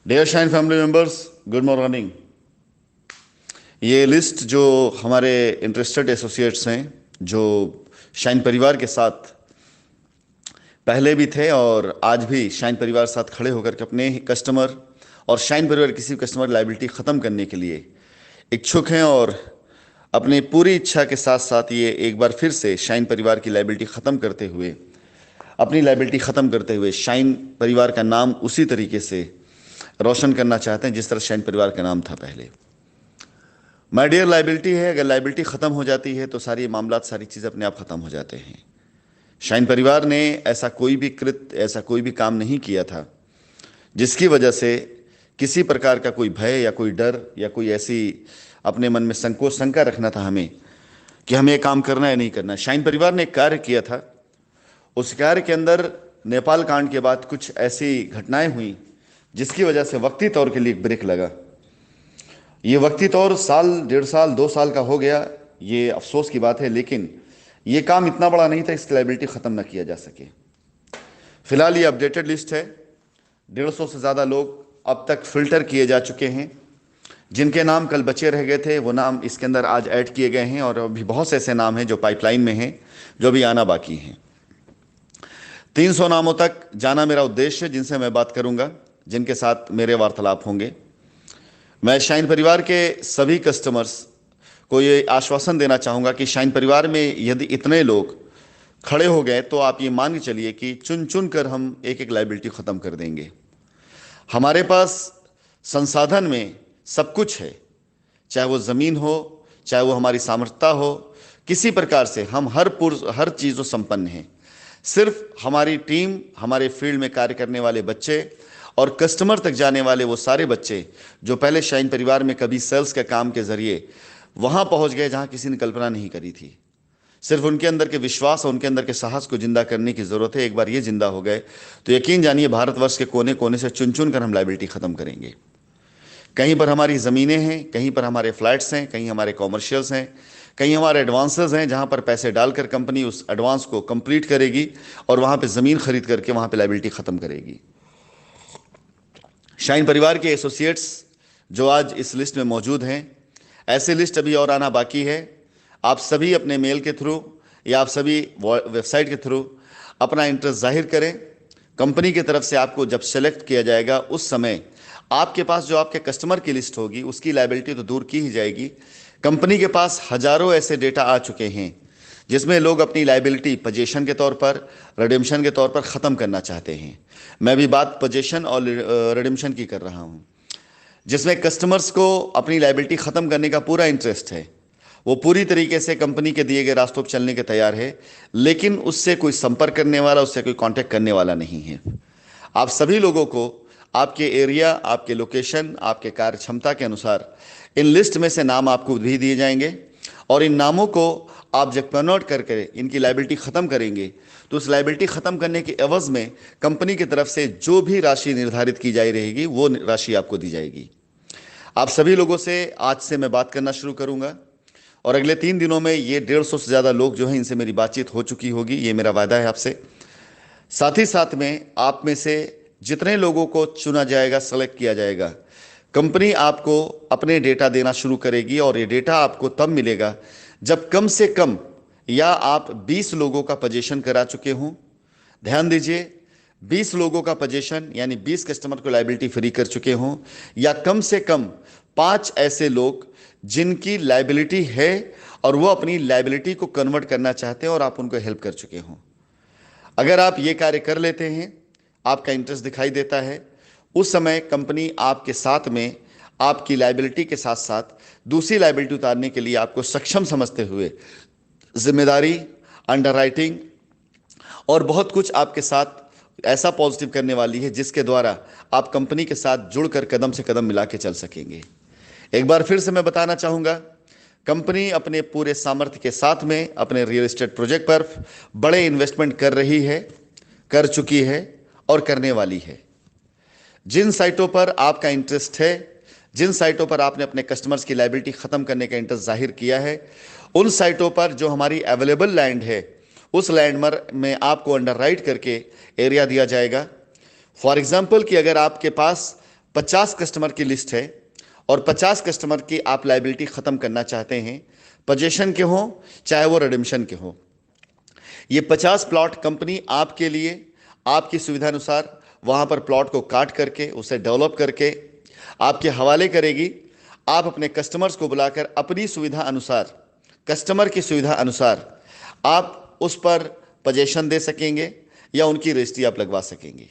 Dear shine family members, good morning. ये list जो हमारे इंटरेस्टेड एसोसिएट्स हैं, जो शाइन परिवार के साथ पहले भी थे और आज भी शाइन परिवार साथ खड़े होकर के अपने ही कस्टमर और शाइन परिवार किसी भी कस्टमर लाइबिलिटी ख़त्म करने के लिए इच्छुक हैं और अपनी पूरी इच्छा के साथ साथ ये एक बार फिर से शाइन परिवार की लाइबिलिटी ख़त्म करते हुए, अपनी लाइबिलिटी ख़त्म करते हुए शाइन परिवार का नाम उसी तरीके से रोशन करना चाहते हैं जिस तरह शाइन परिवार का नाम था पहले। माय डियर, लाइबिलिटी है, अगर लाइबिलिटी ख़त्म हो जाती है तो सारी मामलात, सारी चीज़ें अपने आप ख़त्म हो जाते हैं। शाइन परिवार ने ऐसा कोई भी काम नहीं किया था जिसकी वजह से किसी प्रकार का कोई भय या कोई डर या कोई ऐसी अपने मन में संकोच शंका रखना था हमें कि हमें ये काम करना है नहीं करना। शाइन परिवार ने एक कार्य किया था, उस कार्य के अंदर नेपाल कांड के बाद कुछ ऐसी घटनाएं हुई जिसकी वजह से वक्ती तौर के लिए एक ब्रेक लगा। ये वक्ती तौर साल, 1.5 साल, 2 साल का हो गया, ये अफसोस की बात है, लेकिन ये काम इतना बड़ा नहीं था इसकी लाइबिलिटी ख़त्म ना किया जा सके। फिलहाल ये अपडेटेड लिस्ट है। 150 से ज़्यादा लोग अब तक फिल्टर किए जा चुके हैं। जिनके नाम कल बचे रह गए थे वो नाम इसके अंदर आज ऐड किए गए हैं और अभी बहुत से ऐसे नाम हैं जो पाइपलाइन में हैं, जो अभी आना बाकी हैं। 300 नामों तक जाना मेरा उद्देश्य है, जिनसे मैं बात करूंगा, जिनके साथ मेरे वार्तालाप होंगे। मैं शाइन परिवार के सभी कस्टमर्स को ये आश्वासन देना चाहूँगा कि शाइन परिवार में यदि इतने लोग खड़े हो गए तो आप ये मान के चलिए कि चुन चुन कर हम एक एक लाइबिलिटी ख़त्म कर देंगे। हमारे पास संसाधन में सब कुछ है, चाहे वो ज़मीन हो, चाहे वो हमारी सामर्थ्यता हो, किसी प्रकार से हम हर चीज़ों संपन्न हैं। सिर्फ हमारी टीम, हमारे फील्ड में कार्य करने वाले बच्चे और कस्टमर तक जाने वाले वो सारे बच्चे जो पहले शाइन परिवार में कभी सेल्स के काम के ज़रिए वहाँ पहुँच गए जहाँ किसी ने कल्पना नहीं करी थी। सिर्फ उनके अंदर के विश्वास और उनके अंदर के साहस को जिंदा करने की ज़रूरत है। एक बार ये जिंदा हो गए तो यकीन जानिए भारतवर्ष के कोने कोने से चुन चुन कर हम लाइबिलिटी ख़त्म करेंगे। कहीं पर हमारी ज़मीनें हैं, कहीं पर हमारे फ्लैट्स हैं, कहीं हमारे कॉमर्शियल्स हैं, कहीं हमारे एडवांसेस हैं, जहाँ पर पैसे डालकर कंपनी उस एडवांस को कंप्लीट करेगी और वहाँ पर ज़मीन खरीद करके वहाँ पर लाइबिलिटी ख़त्म करेगी। शाइन परिवार के एसोसिएट्स जो आज इस लिस्ट में मौजूद हैं, ऐसे लिस्ट अभी और आना बाकी है। आप सभी अपने मेल के थ्रू या आप सभी वेबसाइट के थ्रू अपना इंटरेस्ट जाहिर करें। कंपनी की तरफ से आपको जब सेलेक्ट किया जाएगा उस समय आपके पास जो आपके कस्टमर की लिस्ट होगी उसकी लाइबिलिटी तो दूर की ही जाएगी। कंपनी के पास हजारों ऐसे डेटा आ चुके हैं जिसमें लोग अपनी लाइबिलिटी पोजीशन के तौर पर, रिडेम्पशन के तौर पर ख़त्म करना चाहते हैं। मैं भी बात पोजीशन और रिडेम्पशन की कर रहा हूँ, जिसमें कस्टमर्स को अपनी लाइबिलिटी ख़त्म करने का पूरा इंटरेस्ट है। वो पूरी तरीके से कंपनी के दिए गए रास्तों पर चलने के तैयार है, लेकिन उससे कोई संपर्क करने वाला, उससे कोई कांटेक्ट करने वाला नहीं है। आप सभी लोगों को आपके एरिया, आपके लोकेशन, आपके कार्य क्षमता के अनुसार इन लिस्ट में से नाम आपको भी दिए जाएंगे और इन नामों को आप जब कन्वर्ट करके इनकी लाइबिलिटी ख़त्म करेंगे तो उस लाइबिलिटी ख़त्म करने के एवज़ में कंपनी की तरफ से जो भी राशि निर्धारित की जाई रहेगी वो राशि आपको दी जाएगी। आप सभी लोगों से आज से मैं बात करना शुरू करूंगा और अगले 3 दिनों में ये 150 से ज़्यादा लोग जो हैं इनसे मेरी बातचीत हो चुकी होगी, ये मेरा वादा है आपसे। साथ ही साथ में आप में से जितने लोगों को चुना जाएगा, सेलेक्ट किया जाएगा, कंपनी आपको अपने डेटा देना शुरू करेगी और ये डेटा आपको तब मिलेगा जब कम से कम या आप 20 लोगों का पोजीशन करा चुके हों। ध्यान दीजिए, 20 लोगों का पोजीशन यानी 20 कस्टमर को लाइबिलिटी फ्री कर चुके हों, या कम से कम 5 ऐसे लोग जिनकी लाइबिलिटी है और वो अपनी लाइबिलिटी को कन्वर्ट करना चाहते हैं और आप उनको हेल्प कर चुके हों। अगर आप ये कार्य कर लेते हैं, आपका इंटरेस्ट दिखाई देता है, उस समय कंपनी आपके साथ में आपकी लाइबिलिटी के साथ साथ दूसरी लाइबिलिटी उतारने के लिए आपको सक्षम समझते हुए जिम्मेदारी, अंडरराइटिंग और बहुत कुछ आपके साथ ऐसा पॉजिटिव करने वाली है जिसके द्वारा आप कंपनी के साथ जुड़कर कदम से कदम मिला के चल सकेंगे। एक बार फिर से मैं बताना चाहूँगा, कंपनी अपने पूरे सामर्थ्य के साथ में अपने रियल एस्टेट प्रोजेक्ट पर बड़े इन्वेस्टमेंट कर रही है, कर चुकी है और करने वाली है। जिन साइटों पर आपका इंटरेस्ट है, जिन साइटों पर आपने अपने कस्टमर्स की लाइबिलिटी ख़त्म करने का इंटरेस्ट जाहिर किया है, उन साइटों पर जो हमारी अवेलेबल लैंड है उस लैंड में आपको अंडरराइट करके एरिया दिया जाएगा। फॉर एग्जाम्पल कि अगर आपके पास 50 कस्टमर की लिस्ट है और 50 कस्टमर की आप लाइबिलिटी खत्म करना चाहते हैं, पोजीशन के हो चाहे वो रिडेम्पशन के हो। ये 50 प्लॉट कंपनी आपके लिए आपकी सुविधा अनुसार वहां पर प्लॉट को काट करके उसे डेवलप करके आपके हवाले करेगी। आप अपने कस्टमर्स को बुलाकर अपनी सुविधा अनुसार, कस्टमर की सुविधा अनुसार आप उस पर पोजीशन दे सकेंगे या उनकी रजिस्ट्री आप लगवा सकेंगे।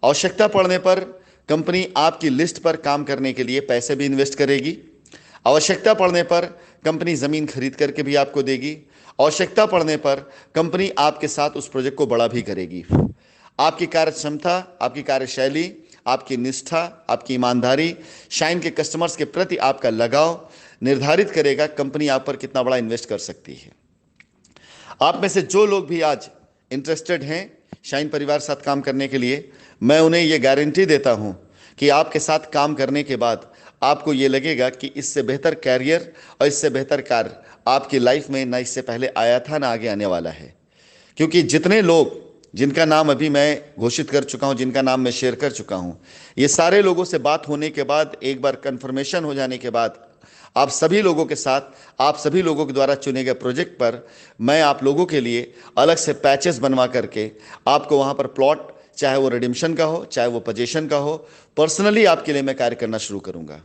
आवश्यकता पड़ने पर कंपनी आपकी लिस्ट पर काम करने के लिए पैसे भी इन्वेस्ट करेगी। आवश्यकता पड़ने पर कंपनी ज़मीन खरीद करके भी आपको देगी। आवश्यकता पड़ने पर कंपनी आपके साथ उस प्रोजेक्ट को बड़ा भी करेगी। आपकी कार्य क्षमता, आपकी कार्यशैली, आपकी निष्ठा, आपकी ईमानदारी, शाइन के कस्टमर्स के प्रति आपका लगाव निर्धारित करेगा कंपनी आप पर कितना बड़ा इन्वेस्ट कर सकती है। आप में से जो लोग भी आज इंटरेस्टेड हैं शाइन परिवार साथ काम करने के लिए, मैं उन्हें यह गारंटी देता हूं कि आपके साथ काम करने के बाद आपको ये लगेगा कि इससे बेहतर कैरियर और इससे बेहतर कार्य आपकी लाइफ में ना इससे पहले आया था ना आगे आने वाला है। क्योंकि जितने लोग जिनका नाम अभी मैं घोषित कर चुका हूं, जिनका नाम मैं शेयर कर चुका हूं, ये सारे लोगों से बात होने के बाद, एक बार कंफर्मेशन हो जाने के बाद, आप सभी लोगों के साथ, आप सभी लोगों के द्वारा चुने गए प्रोजेक्ट पर मैं आप लोगों के लिए अलग से पैचेस बनवा करके आपको वहां पर प्लॉट, चाहे वो रिडेम्पशन का हो चाहे वो पोजीशन का हो, पर्सनली आपके लिए मैं कार्य करना शुरू करूंगा।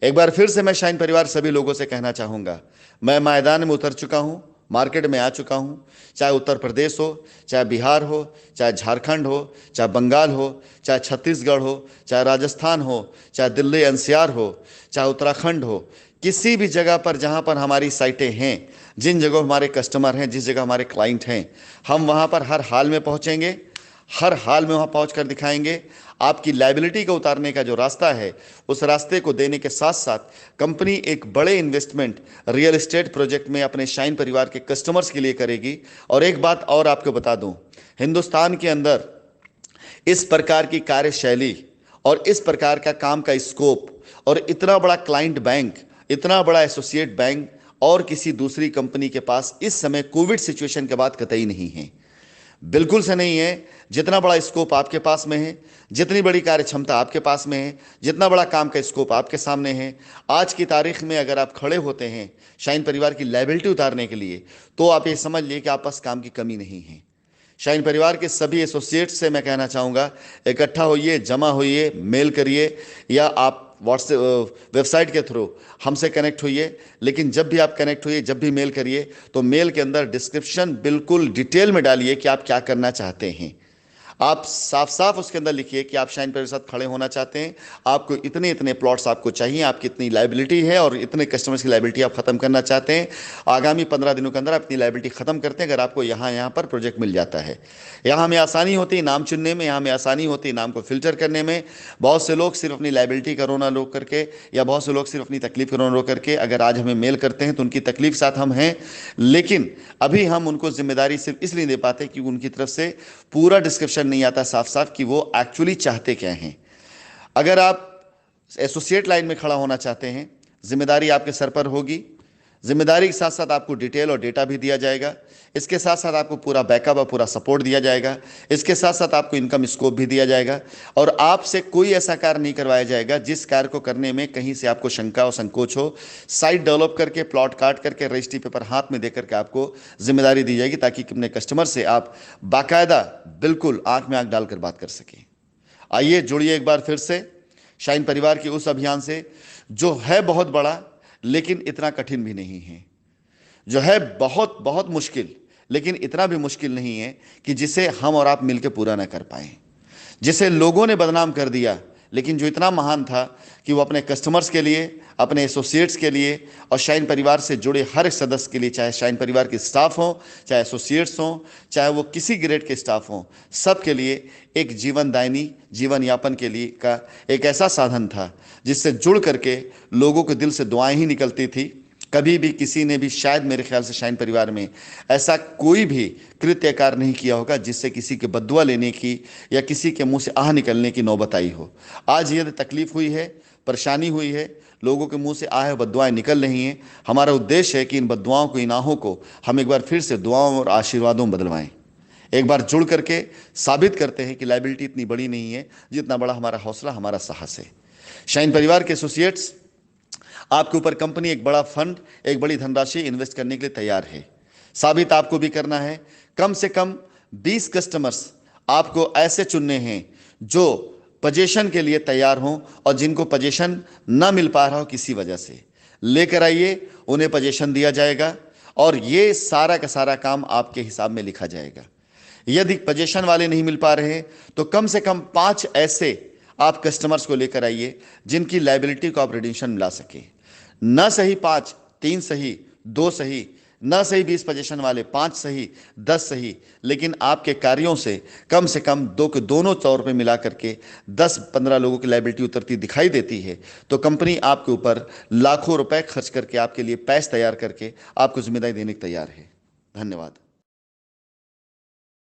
एक बार फिर से मैं शाइन परिवार सभी लोगों से कहना चाहूँगा, मैं मैदान में उतर चुका हूँ, मार्केट में आ चुका हूँ। चाहे उत्तर प्रदेश हो, चाहे बिहार हो, चाहे झारखंड हो, चाहे बंगाल हो, चाहे छत्तीसगढ़ हो, चाहे राजस्थान हो, चाहे दिल्ली एनसीआर हो, चाहे उत्तराखंड हो, किसी भी जगह पर जहाँ पर हमारी साइटें हैं, जिन जगहों हमारे कस्टमर हैं, जिस जगह हमारे क्लाइंट हैं, हम वहाँ पर हर हाल में पहुँचेंगे, हर हाल में वहाँ पहुँच कर दिखाएंगे। आपकी लायबिलिटी को उतारने का जो रास्ता है, उस रास्ते को देने के साथ साथ कंपनी एक बड़े इन्वेस्टमेंट रियल एस्टेट प्रोजेक्ट में अपने शाइन परिवार के कस्टमर्स के लिए करेगी। और एक बात और आपको बता दूं, हिंदुस्तान के अंदर इस प्रकार की कार्यशैली और इस प्रकार का काम का स्कोप और इतना बड़ा क्लाइंट बैंक, इतना बड़ा एसोसिएट बैंक और किसी दूसरी कंपनी के पास इस समय कोविड सिचुएशन के बाद कतई नहीं है, बिल्कुल से नहीं है। जितना बड़ा स्कोप आपके पास में है, जितनी बड़ी कार्य क्षमता आपके पास में है, जितना बड़ा काम का स्कोप आपके सामने है, आज की तारीख में अगर आप खड़े होते हैं शाइन परिवार की लायबिलिटी उतारने के लिए, तो आप ये समझ लिए कि आप पास काम की कमी नहीं है। शाइन परिवार के सभी एसोसिएट्स से मैं कहना चाहूँगा, इकट्ठा होइए, जमा होइए, मेल करिए या आप व्हाट्सएप वेबसाइट के थ्रू हमसे कनेक्ट होइए। लेकिन जब भी आप कनेक्ट होइए, जब भी मेल करिए, तो मेल के अंदर डिस्क्रिप्शन बिल्कुल डिटेल में डालिए कि आप क्या करना चाहते हैं। आप साफ साफ उसके अंदर लिखिए कि आप शाइन परिवार के साथ खड़े होना चाहते हैं, आपको इतने इतने प्लॉट्स आपको चाहिए, आपकी इतनी लायबिलिटी है और इतने कस्टमर्स की लायबिलिटी आप खत्म करना चाहते हैं। आगामी 15 दिनों के अंदर आप अपनी लायबिलिटी खत्म करते हैं। अगर आपको यहाँ पर प्रोजेक्ट मिल जाता है, यहाँ हमें आसानी होती है नाम चुनने में, यहाँ हमें आसानी होती है नाम को फिल्टर करने में। बहुत से लोग सिर्फ अपनी लायबिलिटी का रोना रो करके, या बहुत से लोग सिर्फ अपनी तकलीफ का रोना रो करके अगर आज हमें मेल करते हैं तो उनकी तकलीफ साथ हम हैं, लेकिन अभी हम उनको जिम्मेदारी सिर्फ इसलिए दे पाते कि उनकी तरफ से पूरा डिस्क्रिप्शन नहीं आता साफ साफ कि वो एक्चुअली चाहते क्या हैं। अगर आप एसोसिएट लाइन में खड़ा होना चाहते हैं, जिम्मेदारी आपके सर पर होगी। जिम्मेदारी के साथ साथ आपको डिटेल और डेटा भी दिया जाएगा। इसके साथ साथ आपको पूरा बैकअप और पूरा सपोर्ट दिया जाएगा। इसके साथ साथ आपको इनकम स्कोप भी दिया जाएगा और आपसे कोई ऐसा कार्य नहीं करवाया जाएगा जिस कार्य को करने में कहीं से आपको शंका और संकोच हो। साइट डेवलप करके, प्लॉट काट करके, रजिस्ट्री पेपर हाथ में देकर के आपको जिम्मेदारी दी जाएगी ताकि अपने कस्टमर से आप बाकायदा बिल्कुल आंख में आंख डालकर बात कर सकें। आइए जुड़िए एक बार फिर से शाइन परिवार के उस अभियान से जो है बहुत बड़ा लेकिन इतना कठिन भी नहीं है, जो है बहुत बहुत मुश्किल लेकिन इतना भी मुश्किल नहीं है कि जिसे हम और आप मिलकर पूरा ना कर पाए, जिसे लोगों ने बदनाम कर दिया लेकिन जो इतना महान था कि वो अपने कस्टमर्स के लिए, अपने एसोसिएट्स के लिए और शाइन परिवार से जुड़े हर एक सदस्य के लिए, चाहे शाइन परिवार के स्टाफ हों, चाहे एसोसिएट्स हों, चाहे वो किसी ग्रेड के स्टाफ हों, सब के लिए एक जीवनदायिनी जीवन यापन के लिए का एक ऐसा साधन था जिससे जुड़ करके लोगों के दिल से दुआएं ही निकलती थी। कभी भी किसी ने भी, शायद मेरे ख्याल से शाइन परिवार में ऐसा कोई भी कृत्य कार्य नहीं किया होगा जिससे किसी के बद्दुआ लेने की या किसी के मुंह से आह निकलने की नौबत आई हो। आज ये तकलीफ हुई है, परेशानी हुई है, लोगों के मुंह से आह बद्दुआएं निकल रही हैं। हमारा उद्देश्य है कि इन बद्दुआओं को, इन आहों को हम एक बार फिर से दुआओं और आशीर्वादों में बदलवाएं। एक बार जुड़ करके साबित करते हैं कि लायबिलिटी इतनी बड़ी नहीं है जितना बड़ा हमारा हौसला, हमारा साहस है। शाइन परिवार के एसोसिएट्स, आपके ऊपर कंपनी एक बड़ा फंड, एक बड़ी धनराशि इन्वेस्ट करने के लिए तैयार है। साबित आपको भी करना है। कम से कम 20 कस्टमर्स आपको ऐसे चुनने हैं जो पोजीशन के लिए तैयार हों और जिनको पोजीशन ना मिल पा रहा हो किसी वजह से, लेकर आइए, उन्हें पोजीशन दिया जाएगा और ये सारा का सारा काम आपके हिसाब में लिखा जाएगा। यदि पोजीशन वाले नहीं मिल पा रहे हैं तो कम से कम 5 ऐसे आप कस्टमर्स को लेकर आइए जिनकी लायबिलिटी को आप रिडेम्पशन मिला सके। न सही 5, 3 सही, 2 सही, न सही 20 पोजीशन वाले, 5 सही, 10 सही, लेकिन आपके कार्यों से कम 2 के दोनों तौर पे मिला करके 10-15 लोगों की लायबिलिटी उतरती दिखाई देती है तो कंपनी आपके ऊपर लाखों रुपए खर्च करके आपके लिए पैस तैयार करके आपको जिम्मेदारी देने को तैयार है। धन्यवाद।